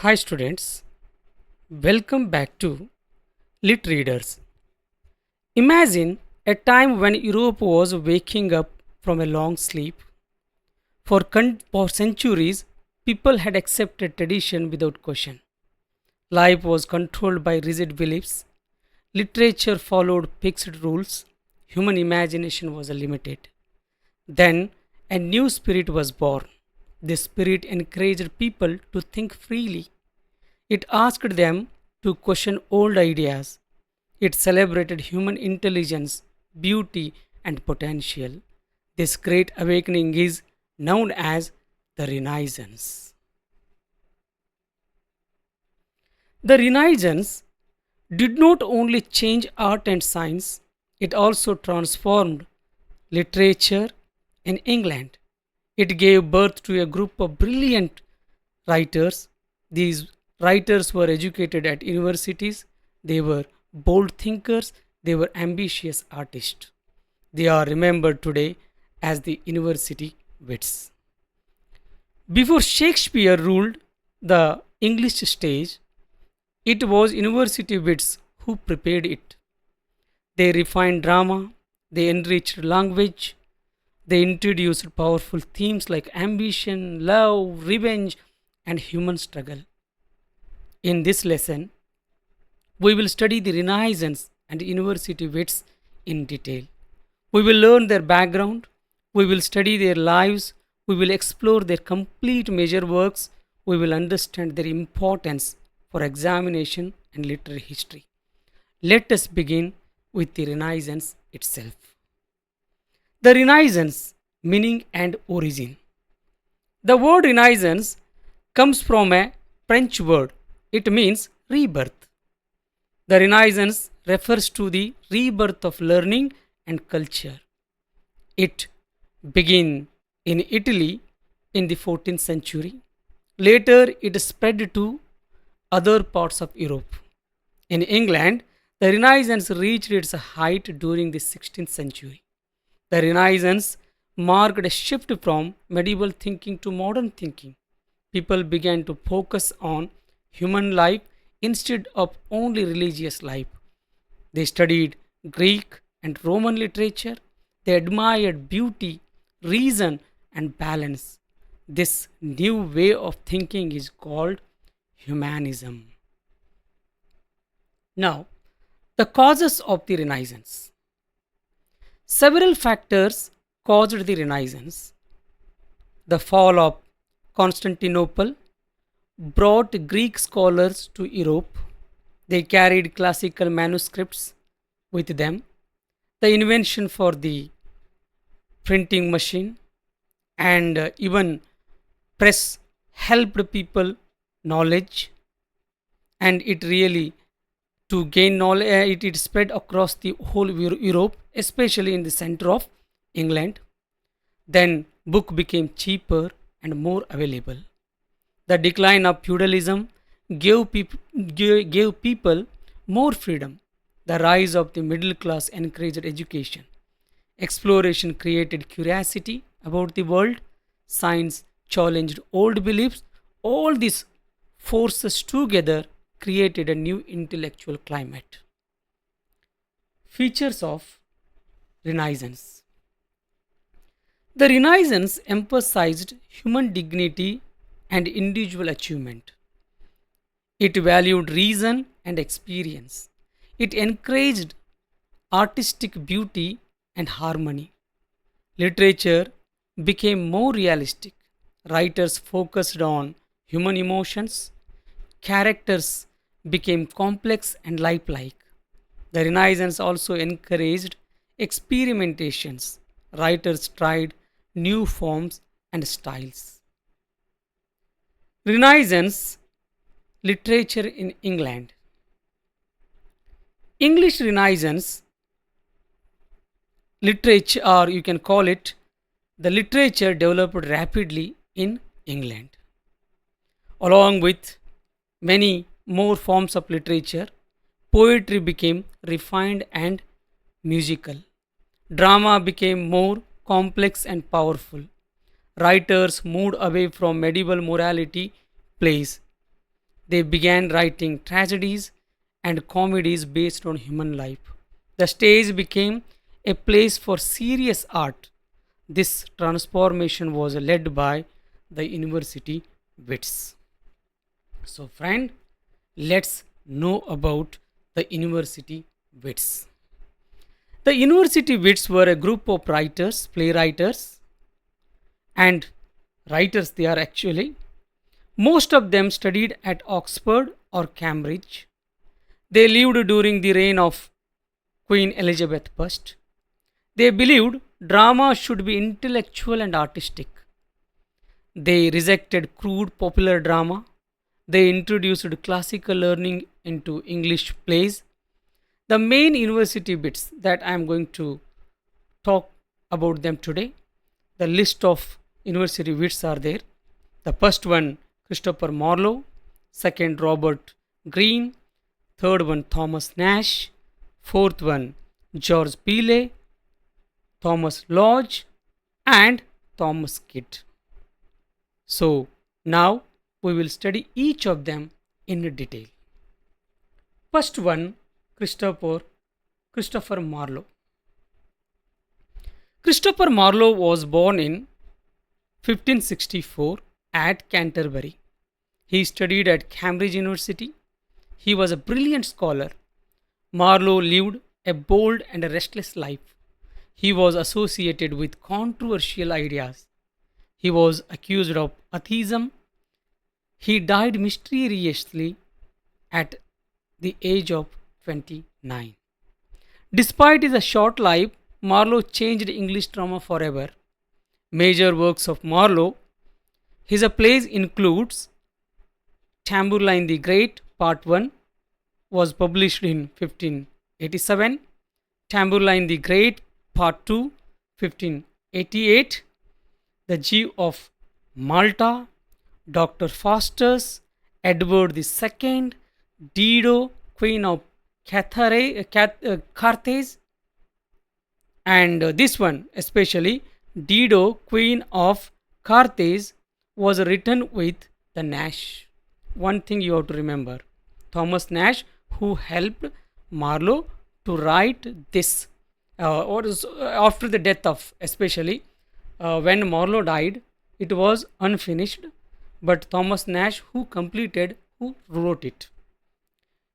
Hi students, welcome back to Lit Readers. Imagine a time when Europe was waking up from a long sleep. For centuries, people had accepted tradition without question. Life was controlled by rigid beliefs. Literature followed fixed rules. Human imagination was limited. Then a new spirit was born. This spirit encouraged people to think freely. It asked them to question old ideas. It celebrated human intelligence, beauty, and potential. This great awakening is known as the Renaissance. The Renaissance did not only change art and science, it also transformed literature in England. It gave birth to a group of brilliant writers. These writers were educated at universities, they were bold thinkers, they were ambitious artists. They are remembered today as the University Wits. Before Shakespeare ruled the English stage, it was University Wits who prepared it. They refined drama, they enriched language, they introduced powerful themes like ambition, love, revenge, and human struggle. In this lesson, we will study the Renaissance and University Wits in detail. We will learn their background, we will study their lives, we will explore their complete major works, we will understand their importance for examination and literary history. Let us begin with the Renaissance itself. The Renaissance, meaning and origin. The word Renaissance comes from a French word. It means rebirth. The Renaissance refers to the rebirth of learning and culture. It began in Italy in the 14th century. Later, it spread to other parts of Europe. In England, the Renaissance reached its height during the 16th century. The Renaissance marked a shift from medieval thinking to modern thinking. People began to focus on human life instead of only religious life. They studied Greek and Roman literature. They admired beauty, reason, and balance. This new way of thinking is called humanism. Now, the causes of the Renaissance. Several factors caused the Renaissance. The fall of Constantinople brought Greek scholars to Europe. They carried classical manuscripts with them. The invention for the printing machine and even press helped people knowledge, and it really to gain knowledge it spread across the whole Europe, especially in the center of England. Then book became cheaper and more available. The decline of feudalism gave people more freedom. The rise of the middle class encouraged education. Exploration created curiosity about the world. Science challenged old beliefs. All these forces together created a new intellectual climate. Features of Renaissance. The Renaissance emphasized human dignity and individual achievement. It valued reason and experience. It encouraged artistic beauty and harmony. Literature became more realistic. Writers focused on human emotions. Characters became complex and lifelike. The Renaissance also encouraged experimentations. Writers tried new forms and styles. Renaissance literature in England. English Renaissance literature, or you can call it, the literature developed rapidly in England. Along with many more forms of literature, poetry became refined and musical. Drama became more complex and powerful. Writers moved away from medieval morality plays. They began writing tragedies and comedies based on human life. The stage became a place for serious art. This transformation was led by the University Wits. So, friend, let's know about the University Wits. The University Wits were a group of writers, playwrights, and writers they are actually. Most of them studied at Oxford or Cambridge. They lived during the reign of Queen Elizabeth I. They believed drama should be intellectual and artistic. They rejected crude popular drama. They introduced classical learning into English plays. The main university bits that I am going to talk about them today. The list of university wits are there. The first one, Christopher Marlowe. Second, Robert Greene. Third one, Thomas Nash. Fourth one, George Peele, Thomas Lodge, and Thomas Kidd. So now we will study each of them in detail. First one, Christopher Marlowe. Christopher Marlowe was born in 1564 at Canterbury. He studied at Cambridge University. He was a brilliant scholar. Marlowe lived a bold and a restless life. He was associated with controversial ideas. He was accused of atheism. He died mysteriously at the age of 29. Despite his short life, Marlowe changed English drama forever. Major works of Marlowe. His plays includes Tamburlaine the Great, Part 1, was published in 1587. Tamburlaine the Great, Part 2, 1588. The Jew of Malta, Dr. Faustus, Edward II, Dido, Queen of Carthage, and this one especially, Dido, Queen of Carthage, was written with the Nash. One thing you have to remember, Thomas Nash, who helped Marlowe to write this, after the death of, especially when Marlowe died, it was unfinished, but Thomas Nash who wrote it.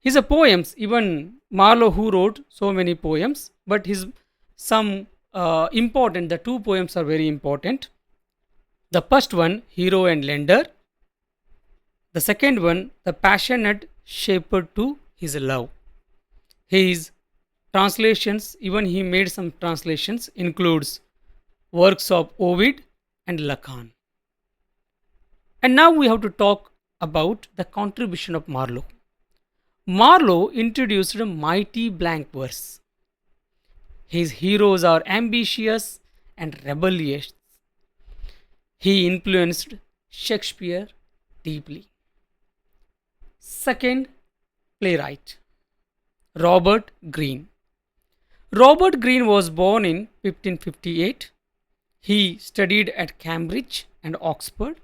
His poems, even Marlowe who wrote so many poems, but his some important, the two poems are very important. The first one, Hero and Lender. The second one, The Passionate Shepherd to His Love. His translations, even he made some translations, includes works of Ovid and Lacan. And now we have to talk about the contribution of Marlowe. Marlowe introduced mighty blank verse. His heroes are ambitious and rebellious. He influenced Shakespeare deeply. Second, playwright, Robert Greene. Robert Greene was born in 1558. He studied at Cambridge and Oxford.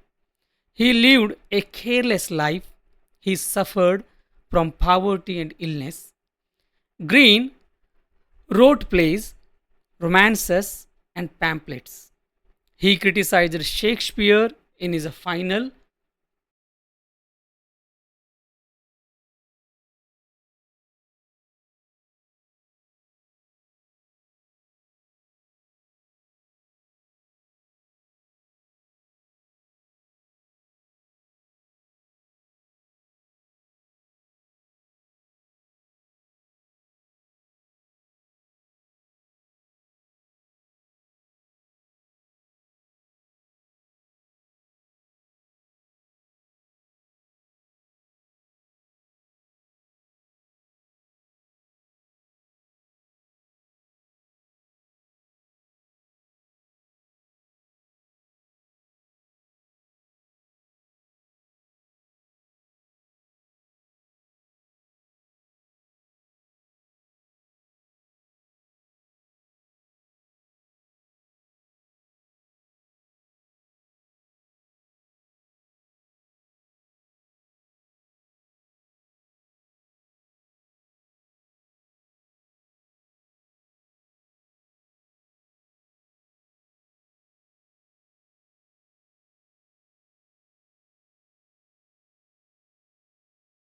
He lived a careless life. He suffered from poverty and illness. Greene wrote plays, romances, and pamphlets. He criticized Shakespeare in his final